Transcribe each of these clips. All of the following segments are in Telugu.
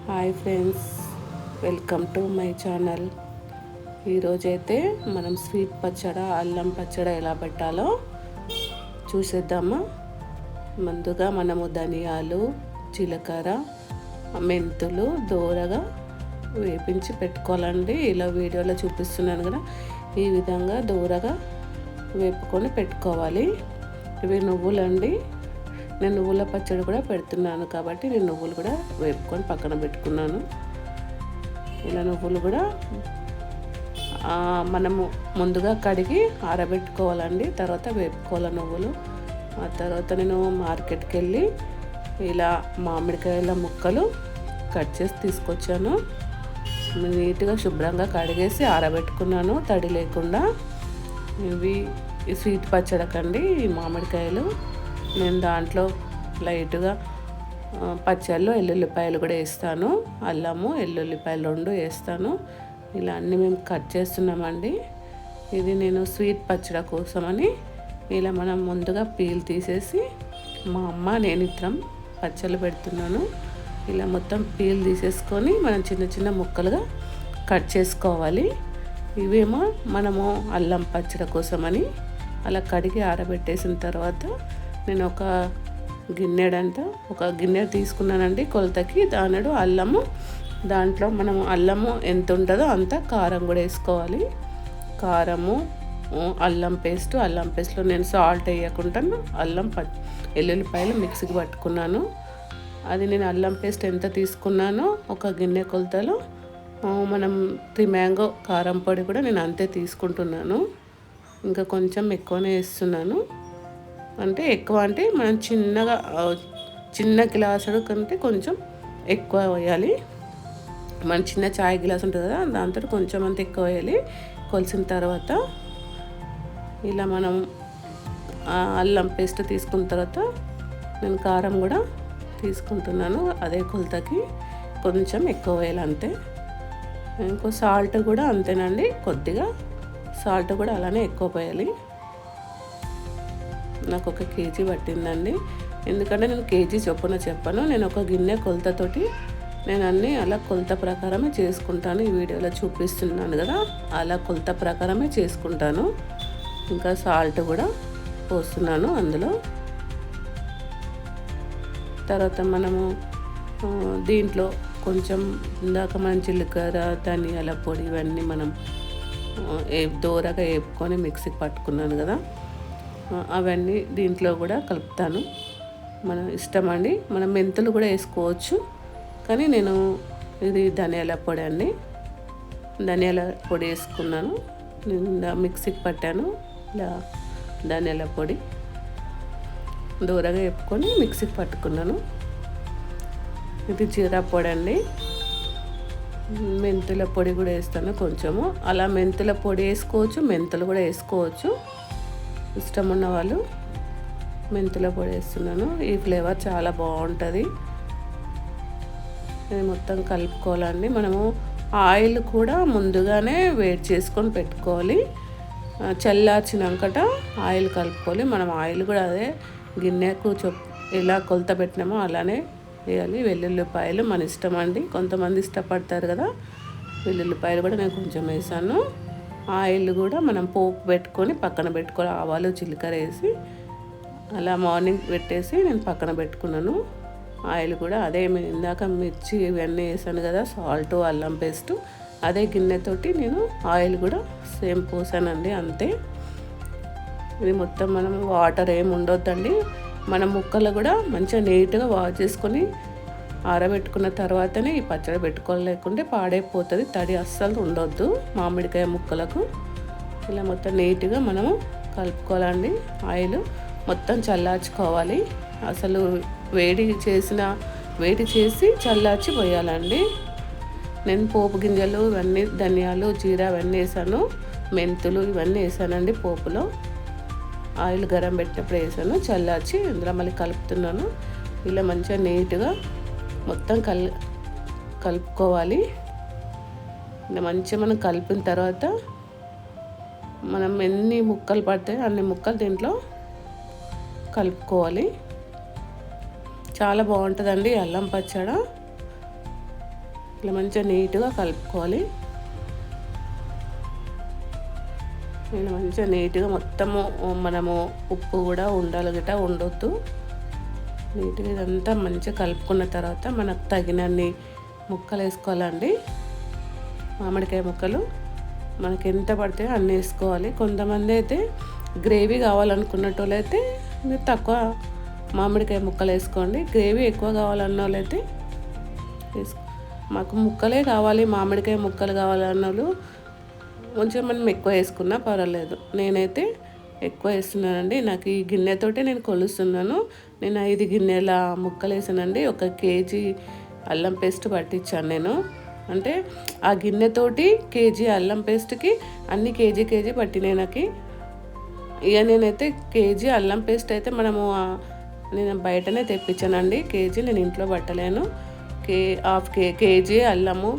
Hi friends, welcome to my channel. ఈరోజైతే మనం స్వీట్ పచ్చడి, అల్లం పచ్చడి ఎలా పెట్టాలో చూసేద్దామా. ముందుగా మనము ధనియాలు, జీలకర్ర, మెంతులు దోరగా వేపించి పెట్టుకోవాలండి. ఇలా వీడియోలో చూపిస్తున్నాను కదా, ఈ విధంగా దోరగా వేపుకొని పెట్టుకోవాలి. ఇవి నువ్వులండి. నేను నువ్వుల పచ్చడి కూడా పెడుతున్నాను కాబట్టి నేను నువ్వులు కూడా వేపుకొని పక్కన పెట్టుకున్నాను. ఇలా నువ్వులు కూడా మనము ముందుగా కడిగి ఆరబెట్టుకోవాలండి, తర్వాత వేపుకోవాలి నువ్వులు. ఆ తర్వాత నేను మార్కెట్కి వెళ్ళి ఇలా మామిడికాయల ముక్కలు కట్ చేసి తీసుకొచ్చాను. నీట్గా శుభ్రంగా కడిగేసి ఆరబెట్టుకున్నాను తడి లేకుండా. ఇవి స్వీట్ పచ్చడికండి ఈ మామిడికాయలు. నేను దాంట్లో లైట్గా పచ్చళ్ళు ఎల్లుల్లిపాయలు కూడా వేస్తాను, అల్లము ఎల్లుల్లిపాయలు 2 వేస్తాను. ఇలా అన్నీ మేము కట్ చేస్తున్నామండి. ఇది నేను స్వీట్ పచ్చడి కోసమని ఇలా మనం ముందుగా పీల్ తీసేసి మా అమ్మ నేను ఇద్దరం పచ్చళ్ళు పెడుతున్నాను. ఇలా మొత్తం పీల్ తీసేసుకొని మనం చిన్న చిన్న ముక్కలుగా కట్ చేసుకోవాలి. ఇవేమో మనము అల్లం పచ్చడి కోసమని అలా కడిగి ఆరబెట్టేసిన తర్వాత నేను ఒక గిన్నె తీసుకున్నానండి కొలతకి. దానిడు అల్లము, దాంట్లో మనము అల్లము ఎంత ఉంటుందో అంత కారం కూడా వేసుకోవాలి. కారము, అల్లం పేస్ట్లో నేను సాల్ట్ వేయకుండా ఎల్లుల్లిపాయలు మిక్సీకి పట్టుకున్నాను. అది నేను అల్లం పేస్ట్ ఎంత తీసుకున్నానో ఒక గిన్నె కొలతలో మనం 3 మ్యాంగో కారం పొడి కూడా నేను అంతే తీసుకుంటున్నాను. ఇంకా కొంచెం ఎక్కువనే వేస్తున్నాను. అంటే ఎక్కువ అంటే మనం చిన్న గ్లాసుడు కంటే కొంచెం ఎక్కువ వేయాలి. మన చిన్న చాయ్ గ్లాస్ ఉంటుంది కదా, దాంతో కొంచెం అంత ఎక్కువ వేయాలి. కొలిసిన తర్వాత ఇలా మనం అల్లం పేస్ట్ తీసుకున్న తర్వాత నేను కారం కూడా తీసుకుంటున్నాను. అదే కొలతకి కొంచెం ఎక్కువ వేయాలి అంతే. ఇంకో సాల్ట్ కూడా అంతేనండి, కొద్దిగా సాల్ట్ కూడా అలానే ఎక్కువ పోయాలి. నాకు 1 కేజీ పట్టిందండి. ఎందుకంటే నేను కేజీ చొప్పున చెప్పను, నేను ఒక గిన్నె కొలతతోటి నేను అన్నీ అలా కొలత ప్రకారమే చేసుకుంటాను. ఈ వీడియోలో చూపిస్తున్నాను కదా, అలా కొలత ప్రకారమే చేసుకుంటాను. ఇంకా సాల్ట్ కూడా పోస్తున్నాను అందులో. తర్వాత మనము దీంట్లో కొంచెం ఇందాక మనం జీలకర్ర, ధనియాల పొడి ఇవన్నీ మనం దోరగా వేపుకొని మిక్సీకి పట్టుకున్నాను కదా, అవన్నీ దీంట్లో కూడా కలుపుతాను. మన ఇష్టం అండి, మనం మెంతులు కూడా వేసుకోవచ్చు. కానీ నేను ఇది ధనియాల పొడి అండి, ధనియాల పొడి వేసుకున్నాను. నేను మిక్సీకి పట్టాను ఇలా ధనియాల పొడి దూరగా వేపుకొని మిక్సీకి పట్టుకున్నాను. ఇది జీరా పొడి అండి. మెంతుల పొడి కూడా వేస్తాను కొంచెము. అలా మెంతుల పొడి వేసుకోవచ్చు, మెంతులు కూడా వేసుకోవచ్చు. ఇష్టం ఉన్న వాళ్ళు మెంతుల పొడి వేస్తున్నాను. ఈ ఫ్లేవర్ చాలా బాగుంటుంది. ఇది మొత్తం కలుపుకోవాలండి. మనము ఆయిల్ కూడా ముందుగానే వేడి చేసుకొని పెట్టుకోవాలి. చల్లార్చినాకట ఆయిల్ కలుపుకోవాలి. మనం ఆయిల్ కూడా అదే గిన్నెకు ఎలా కొలత పెట్టినామో అలానే వేయాలి. వెల్లుల్లిపాయలు మన ఇష్టం అండి, కొంతమంది ఇష్టపడతారు కదా, వెల్లుల్లిపాయలు కూడా నేను కొంచెం వేసాను. ఆయిల్ కూడా మనం పోపు పెట్టుకొని పక్కన పెట్టుకోవాలి. ఆవాలు, జీలకర్ర వేసి అలా మార్నింగ్ పెట్టేసి నేను పక్కన పెట్టుకున్నాను. ఆయిల్ కూడా అదే ఇందాక మిర్చి ఇవన్నీ వేసాను కదా, సాల్ట్, అల్లం పేస్ట్, అదే గిన్నెతోటి నేను ఆయిల్ కూడా సేమ్ పోసానండి అంతే. ఇది మొత్తం మనం వాటర్ ఏమి ఉండొద్దండి. మన ముక్కలు కూడా మంచిగా నీట్గా వాష్ చేసుకొని ఆరబెట్టుకున్న తర్వాతనే ఈ పచ్చడి పెట్టుకోవాలి, లేకుంటే పాడైపోతుంది. తడి అస్సలు ఉండొద్దు మామిడికాయ ముక్కలకు. ఇలా మొత్తం నీట్గా మనము కలుపుకోవాలండి. ఆయిల్ మొత్తం చల్లార్చుకోవాలి. అసలు వేడి చేసి చల్లార్చి పోయాలండి. నేను పోపు గింజలు ఇవన్నీ, ధనియాలు, జీరా ఇవన్నీ వేసాను, మెంతులు ఇవన్నీ వేసానండి పోపులో. ఆయిల్ గరం పెట్టినప్పుడు వేసాను, చల్లార్చి ఇందులో మళ్ళీ కలుపుతున్నాను. ఇలా మంచిగా నీట్గా మొత్తం కలుపుకోవాలి. ఇలా మంచిగా మనం కలిపిన తర్వాత మనం ఎన్ని ముక్కలు పడతాయో అన్ని ముక్కలు దీంట్లో కలుపుకోవాలి. చాలా బాగుంటుందండి అల్లం పచ్చడి. ఇలా మంచిగా నీట్గా కలుపుకోవాలి. ఇలా మంచిగా నీట్గా మొత్తము మనము ఉప్పు కూడా ఉండాలి గిట్ట ఉండొద్దు. నీట్గా ఇదంతా మంచిగా కలుపుకున్న తర్వాత మనకు తగినన్ని ముక్కలు వేసుకోవాలండి. మామిడికాయ ముక్కలు మనకి ఎంత పడితే అన్నీ వేసుకోవాలి. కొంతమంది అయితే గ్రేవీ కావాలనుకున్నట్టు అయితే మీరు తక్కువ మామిడికాయ ముక్కలు వేసుకోండి. గ్రేవీ ఎక్కువ కావాలన్న వాళ్ళైతే మాకు ముక్కలే కావాలి, మామిడికాయ ముక్కలు కావాలన్న వాళ్ళు కొంచెం మనం ఎక్కువ వేసుకున్నా పర్వాలేదు. నేనైతే ఎక్కువ వేస్తున్నానండి. నాకు ఈ గిన్నెతోటే నేను కొలుస్తున్నాను. నేను 5 గిన్నెల ముక్కలు వేసానండి. 1 కేజీ అల్లం పేస్ట్ పట్టించాను నేను. అంటే ఆ గిన్నెతోటి కేజీ అల్లం పేస్ట్కి అన్ని కేజీ పట్టినాయి నాకు. ఇక నేనైతే కేజీ అల్లం పేస్ట్ అయితే నేను బయటనే తెప్పించానండి. కేజీ నేను ఇంట్లో పట్టలేను. హాఫ్ కేజీ అల్లము,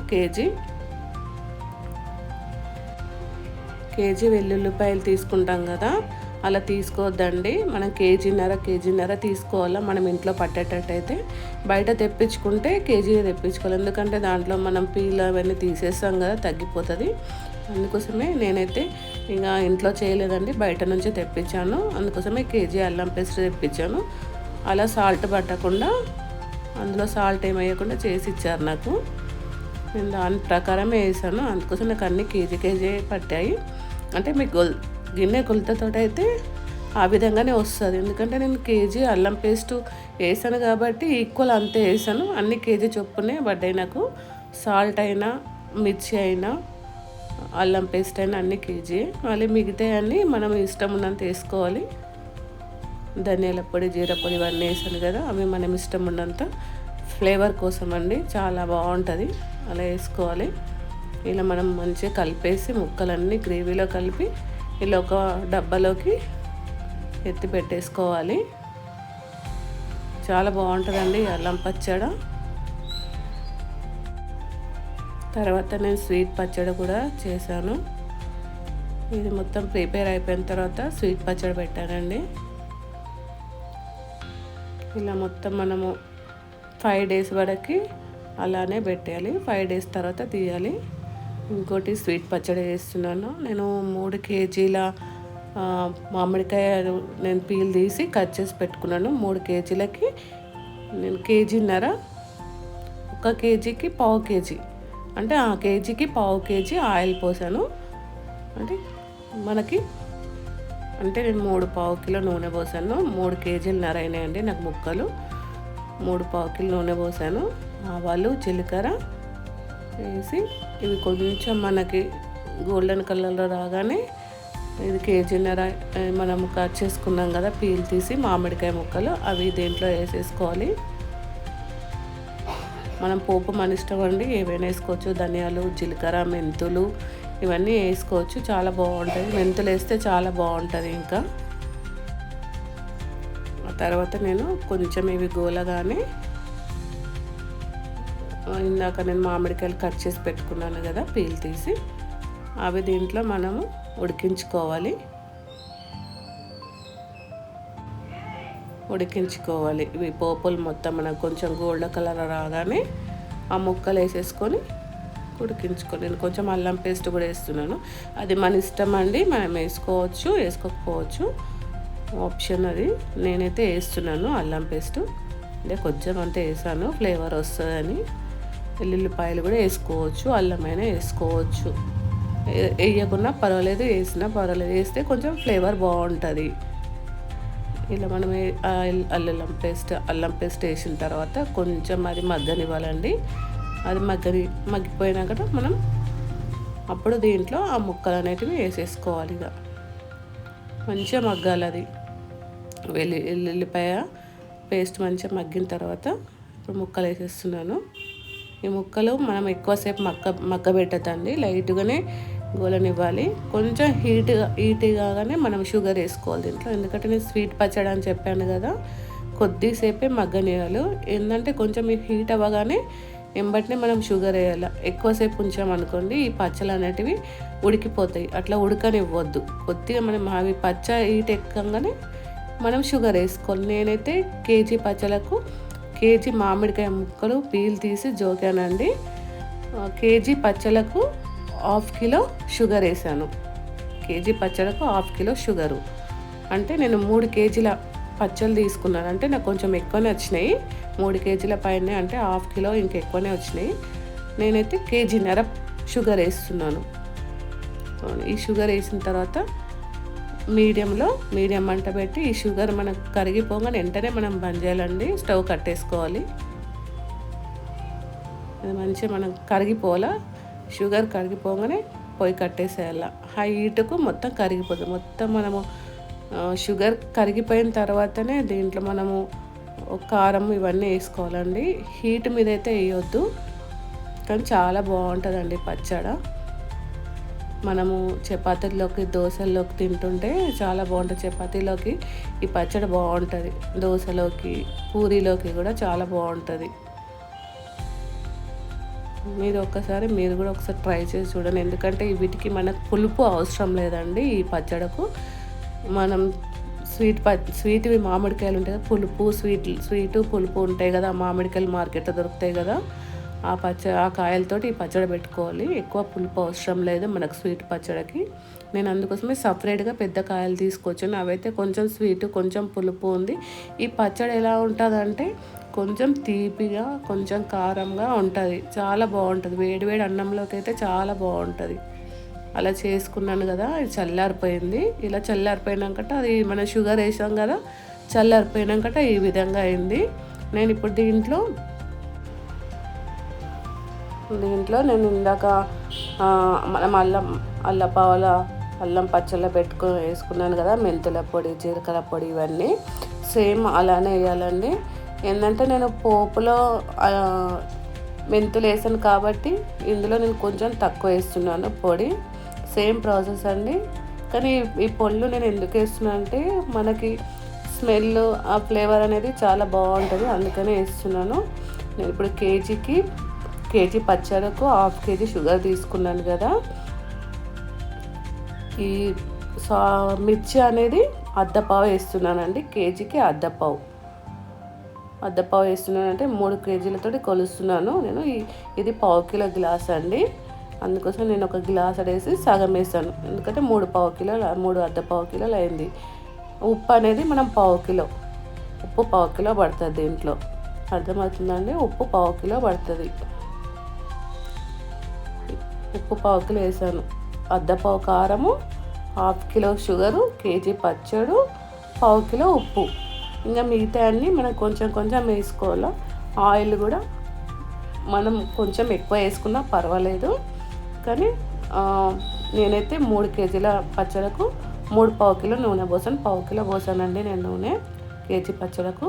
కేజీ వెల్లుల్లిపాయలు తీసుకుంటాం కదా, అలా తీసుకోవద్దండి. మనం కేజీన్నర తీసుకోవాలా. మనం ఇంట్లో పట్టేటట్టయితే బయట తెప్పించుకుంటే కేజీ తెప్పించుకోవాలి. ఎందుకంటే దాంట్లో మనం పీల్ అవన్నీ తీసేస్తాం కదా, తగ్గిపోతుంది. అందుకోసమే నేనైతే ఇక ఇంట్లో చేయలేదండి, బయట నుంచి తెప్పించాను. అందుకోసమే కేజీ అల్లం పేస్ట్ తెప్పించాను. అలా సాల్ట్ పట్టకుండా, అందులో సాల్ట్ ఏమయ్యకుండా చేసి ఇచ్చారు నాకు. నేను దాని ప్రకారమే వేసాను. అందుకోసం నాకు అన్ని కేజీ పట్టాయి. అంటే మీకు గిన్నె కొలతతో అయితే ఆ విధంగానే వస్తుంది. ఎందుకంటే నేను కేజీ అల్లం పేస్ట్ వేసాను కాబట్టి ఈక్వల్ అంతే వేసాను. అన్ని కేజీ చొప్పునే పడ్డాయి నాకు. సాల్ట్ అయినా, మిర్చి అయినా, అల్లం పేస్ట్ అయినా అన్ని కేజీ. మళ్ళీ మిగతా అన్నీ మనం ఇష్టం ఉన్నంత వేసుకోవాలి. ధనియాల పొడి, జీర పొడి ఇవన్నీ వేసాను కదా, అవి మనం ఇష్టం ఉన్నంత ఫ్లేవర్ కోసం అండి. చాలా బాగుంటుంది, అలా వేసుకోవాలి. ఇలా మనం మంచిగా కలిపేసి ముక్కలన్నీ గ్రేవీలో కలిపి ఇలా ఒక డబ్బాలోకి ఎత్తి పెట్టేసుకోవాలి. చాలా బాగుంటుందండి అల్లం పచ్చడి. తర్వాత నేను స్వీట్ పచ్చడి కూడా చేశాను. ఇది మొత్తం ప్రిపేర్ అయిపోయిన తర్వాత స్వీట్ పచ్చడి పెట్టానండి. ఇలా మొత్తం మనము 5 డేస్ వరకు అలానే పెట్టాలి. 5 డేస్ తర్వాత తీయాలి. ఇంకోటి స్వీట్ పచ్చడి వేస్తున్నాను నేను. 3 కేజీల మామిడికాయ నేను పీల్ తీసి కట్ చేసి పెట్టుకున్నాను. 3 కేజీలకి నేను కేజీన్నర, 1 కేజీకి పావు కేజీ, అంటే ఆ కేజీకి పావు కేజీ ఆయిల్ పోసాను. అంటే నేను 3 పావు కిలో నూనె పోసాను. 3 కేజీలన్నర అయినాయండి నాకు ముక్కలు. 3 పావు కిలో నూనె పోసాను. ఆవాలు, జీలకర్ర వేసి ఇవి కొంచెం మనకి గోల్డెన్ కలర్లో రాగానే ఇది కేజీన్నర మనం కట్ చేసుకున్నాం కదా పీల్ తీసి మామిడికాయ ముక్కలు, అవి దీంట్లో వేసేసుకోవాలి. మనం పోపు మన ఇష్టం అండి, ఏవైనా వేసుకోవచ్చు. ధనియాలు, జీలకర్ర, మెంతులు ఇవన్నీ వేసుకోవచ్చు. చాలా బాగుంటుంది. మెంతులు వేస్తే చాలా బాగుంటుంది. ఇంకా ఆ తర్వాత నేను కొంచెం ఇవి గోలగానే ఇందాక నేను మామిడికాయలు కట్ చేసి పెట్టుకున్నాను కదా పీల్ తీసి, అవి దీంట్లో మనము ఉడికించుకోవాలి. ఇవి పోపులు మొత్తం మనకు కొంచెం గోల్డ్ కలర్ రాగానే ఆ ముక్కలు వేసేసుకొని ఉడికించుకొని, నేను కొంచెం అల్లం పేస్ట్ కూడా వేస్తున్నాను. అది మన ఇష్టం అండి, మనం వేసుకోవచ్చు, వేసుకోకపోవచ్చు, ఆప్షన్ అది. నేనైతే వేస్తున్నాను అల్లం పేస్ట్. అంటే కొంచెం అంతే వేసాను, ఫ్లేవర్ వస్తుందని. వెల్లుల్లిపాయలు కూడా వేసుకోవచ్చు, అల్లమైనా వేసుకోవచ్చు. వేయకున్నా పర్వాలేదు, వేసినా పర్వాలేదు. వేస్తే కొంచెం ఫ్లేవర్ బాగుంటుంది. ఇలా మనం అల్లం పేస్ట్ వేసిన తర్వాత కొంచెం అది మగ్గనివ్వాలండి. అది మగ్గిపోయినాక మనం అప్పుడు దీంట్లో ఆ ముక్కలు అనేటివి వేసేసుకోవాలి. ఇక మంచిగా మగ్గాలి అది. వెల్లుల్లిపాయ పేస్ట్ మంచిగా మగ్గిన తర్వాత ఇప్పుడు ముక్కలు వేసేస్తున్నాను. ఈ ముక్కలు మనం ఎక్కువసేపు మగ్గబెట్టద్దండి, లైట్గానే గోలనివ్వాలి. కొంచెం హీట్ కాగానే మనం షుగర్ వేసుకోవాలి దీంట్లో. ఎందుకంటే నేను స్వీట్ పచ్చడి అని చెప్పాను కదా, కొద్దిసేపే మగ్గనివ్వాలి. ఏంటంటే కొంచెం హీట్ అవ్వగానే ఎంబటినే మనం షుగర్ వేయాలి. ఎక్కువసేపు ఉంచామనుకోండి ఈ పచ్చలు అనేటివి ఉడికిపోతాయి. అట్లా ఉడకనివ్వద్దు. కొద్దిగా మనం అవి పచ్చ హీట్ ఎక్కగానే మనం షుగర్ వేసుకోవాలి. నేనైతే కేజీ పచ్చలకు కేజీ మామిడికాయ ముక్కలు పీల్ తీసి జోకానండి. కేజీ పచ్చలకు 1/2 కిలో షుగర్ వేసాను. కేజీ పచ్చలకు 1/2 కిలో షుగరు. అంటే నేను 3 కేజీల పచ్చళ్ళు తీసుకున్నాను. అంటే నాకు కొంచెం ఎక్కువనే వచ్చినాయి. 3 కేజీల పైనే, అంటే 1/2 కిలో ఇంకెక్కువనే వచ్చినాయి. నేనైతే కేజీన్నర షుగర్ వేస్తున్నాను. ఈ షుగర్ వేసిన తర్వాత మీడియం మంట పెట్టి ఈ షుగర్ మనకు కరిగిపోగానే వెంటనే మనం బంద్ చేయాలండి. స్టవ్ కట్టేసుకోవాలి. అది మంచిగా మనం కరిగిపోవాలా. షుగర్ కరిగిపోగానే పొయ్యి కట్టేసేయాల. హై హీట్కు మొత్తం కరిగిపోతుంది. మొత్తం మనము షుగర్ కరిగిపోయిన తర్వాతనే దీంట్లో మనము కారం ఇవన్నీ వేసుకోవాలండి. హీట్ మీద అయితే వేయొద్దు. కానీ చాలా బాగుంటుందండి పచ్చడి. మనము చపాతీలోకి దోశల్లోకి తింటుంటే చాలా బాగుంటుంది. చపాతీలోకి ఈ పచ్చడి బాగుంటుంది. దోశలోకి పూరీలోకి కూడా చాలా బాగుంటుంది. మీరు కూడా ఒకసారి ట్రై చేసి చూడండి. ఎందుకంటే వీటికి మనకు పులుపు అవసరం లేదండి. ఈ పచ్చడకు మనం స్వీట్వి మామిడికాయలు ఉంటాయి కదా, స్వీటు పులుపు ఉంటాయి కదా, మామిడికాయలు మార్కెట్లో దొరుకుతాయి కదా, ఆ కాయలతోటి ఈ పచ్చడి పెట్టుకోవాలి. ఎక్కువ పులుపు అవసరం లేదు మనకు స్వీట్ పచ్చడికి. నేను అందుకోసమే సపరేట్గా పెద్ద కాయలు తీసుకొచ్చాను. అవైతే కొంచెం స్వీటు కొంచెం పులుపు ఉంది. ఈ పచ్చడి ఎలా ఉంటుందంటే కొంచెం తీపిగా కొంచెం కారంగా ఉంటుంది. చాలా బాగుంటుంది. వేడివేడి అన్నంలోకి అయితే చాలా బాగుంటుంది. అలా చేసుకున్నాను కదా, ఇది చల్లారిపోయింది. ఇలా చల్లారిపోయినాకట అది మనం షుగర్ వేసాం కదా, చల్లారిపోయినాకట ఈ విధంగా అయింది. నేను ఇప్పుడు దీంట్లో నేను ఇందాక మనం అల్లం పచ్చళ్ళ వేసుకున్నాను కదా, మెంతుల పొడి, జీలకర్ర పొడి, ఇవన్నీ సేమ్ అలానే వేయాలండి. ఏంటంటే నేను పోపులో మెంతులు వేసాను కాబట్టి ఇందులో నేను కొంచెం తక్కువ వేస్తున్నాను పొడి. సేమ్ ప్రాసెస్ అండి. కానీ ఈ పొళ్ళు నేను ఎందుకు వేస్తున్నాను అంటే మనకి స్మెల్, ఆ ఫ్లేవర్ అనేది చాలా బాగుంటుంది, అందుకనే వేస్తున్నాను. నేను ఇప్పుడు కేజీ పచ్చడకు 1/2 కేజీ షుగర్ తీసుకున్నాను కదా. ఈ మిర్చి అనేది అర్ధపావు వేస్తున్నానండి. కేజీకి అర్ధపావు వేస్తున్నాను. అంటే 3 కేజీలతో కొలుస్తున్నాను నేను. ఇది 1/2 కిలో గ్లాస్ అండి. అందుకోసం నేను ఒక గ్లాస్ వేసి సగం వేసాను. ఎందుకంటే 3 అర్ధపావు కిలోలు అయింది. ఉప్పు అనేది మనం 1/2 కిలో, ఉప్పు 1/2 కిలో పడుతుంది దీంట్లో. అర్థమవుతుందండి? ఉప్పు 1/2 కిలో పడుతుంది. ఉప్పు 1/2 కిలో వేసాను. అర్ధపావు కారము, 1/2 కిలో షుగరు, కేజీ పచ్చడు, 1/2 కిలో ఉప్పు. ఇంకా మిగతా అన్నీ మనం కొంచెం కొంచెం వేసుకోవాలి. ఆయిల్ కూడా మనం కొంచెం ఎక్కువ వేసుకున్నా పర్వాలేదు. కానీ నేనైతే 3 కేజీల పచ్చడకు 3/4 కిలో నూనె పోసాను. 1/2 కిలో పోసానండి నేను నూనె కేజీ పచ్చడకు.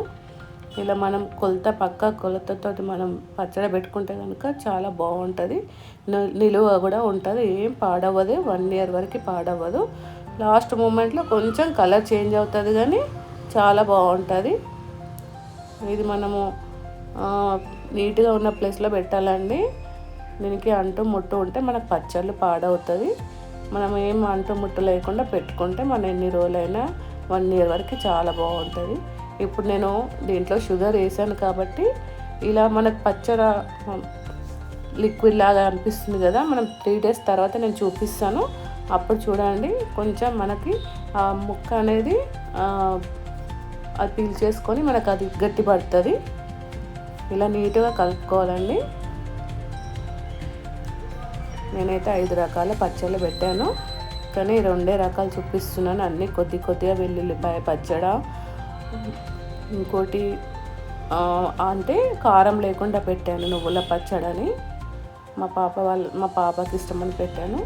ఇలా మనం కొలతతోటి మనం పచ్చడి పెట్టుకుంటే కనుక చాలా బాగుంటుంది. నిలువ కూడా ఉంటుంది, ఏం పాడవ్వదు. 1 ఇయర్ వరకు పాడవ్వదు. లాస్ట్ మూమెంట్లో కొంచెం కలర్ చేంజ్ అవుతుంది కానీ చాలా బాగుంటుంది. ఇది మనము నీట్గా ఉన్న ప్లేస్లో పెట్టాలండి. దీనికి అంటు ముట్టు ఉంటే మనకు పచ్చళ్ళు పాడవుతుంది. మనం ఏం అంటు ముట్టు లేకుండా పెట్టుకుంటే మన ఎన్ని రోజులైనా 1 ఇయర్ వరకు చాలా బాగుంటుంది. ఇప్పుడు నేను దీంట్లో షుగర్ వేసాను కాబట్టి ఇలా మనకు పచ్చడి లిక్విడ్ లాగా అనిపిస్తుంది కదా. మనం 3 days తర్వాత నేను చూపిస్తాను. అప్పుడు చూడండి కొంచెం మనకి ఆ ముక్క అనేది అది పీల్ చేసుకొని మనకు అది గట్టి పడుతుంది. ఇలా నీట్గా కలుపుకోవాలండి. నేనైతే 5 రకాల పచ్చళ్ళు పెట్టాను, కానీ 2 రకాలు చూపిస్తున్నాను. అన్నీ కొద్దిగా వెల్లుల్లిపాయ పచ్చడి, ఇంకోటి అంటే కారం లేకుండా పెట్టాను నువ్వుల పచ్చడని. మా పాపకి ఇష్టమని పెట్టాను.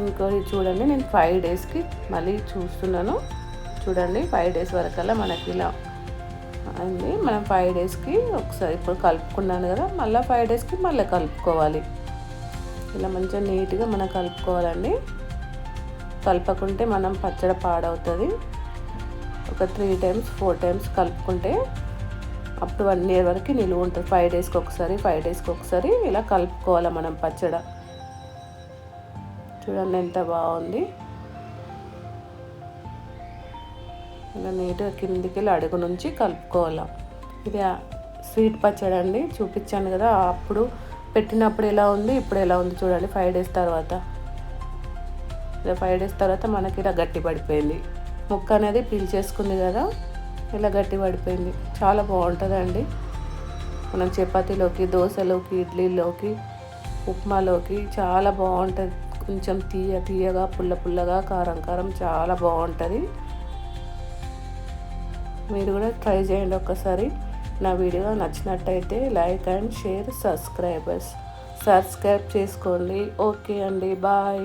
ఇంకోటి చూడండి, నేను 5 daysకి మళ్ళీ చూస్తున్నాను. చూడండి 5 days వరకల్లా మనకి ఇలా అయింది. మనం 5 daysకి ఒకసారి ఇప్పుడు కలుపుకున్నాను కదా, మళ్ళీ 5 daysకి మళ్ళీ కలుపుకోవాలి. ఇలా మంచిగా నీట్గా మనం కలుపుకోవాలండి. కలపకుంటే మనం పచ్చడి పాడవుతుంది. ఒక 3 times 4 times కలుపుకుంటే అప్పుడు 1 year వరకు నిలువ ఉంటుంది. 5 daysకి ఒకసారి ఇలా కలుపుకోవాలి మనం పచ్చడి. చూడండి ఎంత బాగుంది. ఇలా నీట్గా కిందికి వెళ్ళి అడుగు నుంచి కలుపుకోవాలి. ఇది స్వీట్ పచ్చడి అండి, చూపించాను కదా. అప్పుడు పెట్టినప్పుడు ఎలా ఉంది, ఇప్పుడు ఎలా ఉంది చూడండి. 5 డేస్ తర్వాత, ఇలా 5 డేస్ తర్వాత మనకి ఇలా గట్టి పడిపోయింది. ముక్క అనేది పీల్చేసుకుంది కదా, ఇలా గట్టి పడిపోయింది. చాలా బాగుంటుందండి. మనం చపాతీలోకి, దోశలోకి, ఇడ్లీలోకి, ఉప్మాలోకి చాలా బాగుంటుంది. కొంచెం తీయగా, పుల్లగా, కారం చాలా బాగుంటుంది. మీరు కూడా ట్రై చేయండి ఒక్కసారి. నా వీడియో నచ్చినట్టయితే లైక్ అండ్ షేర్, సబ్స్క్రైబ్ చేసుకోండి. ఓకే అండి, బాయ్.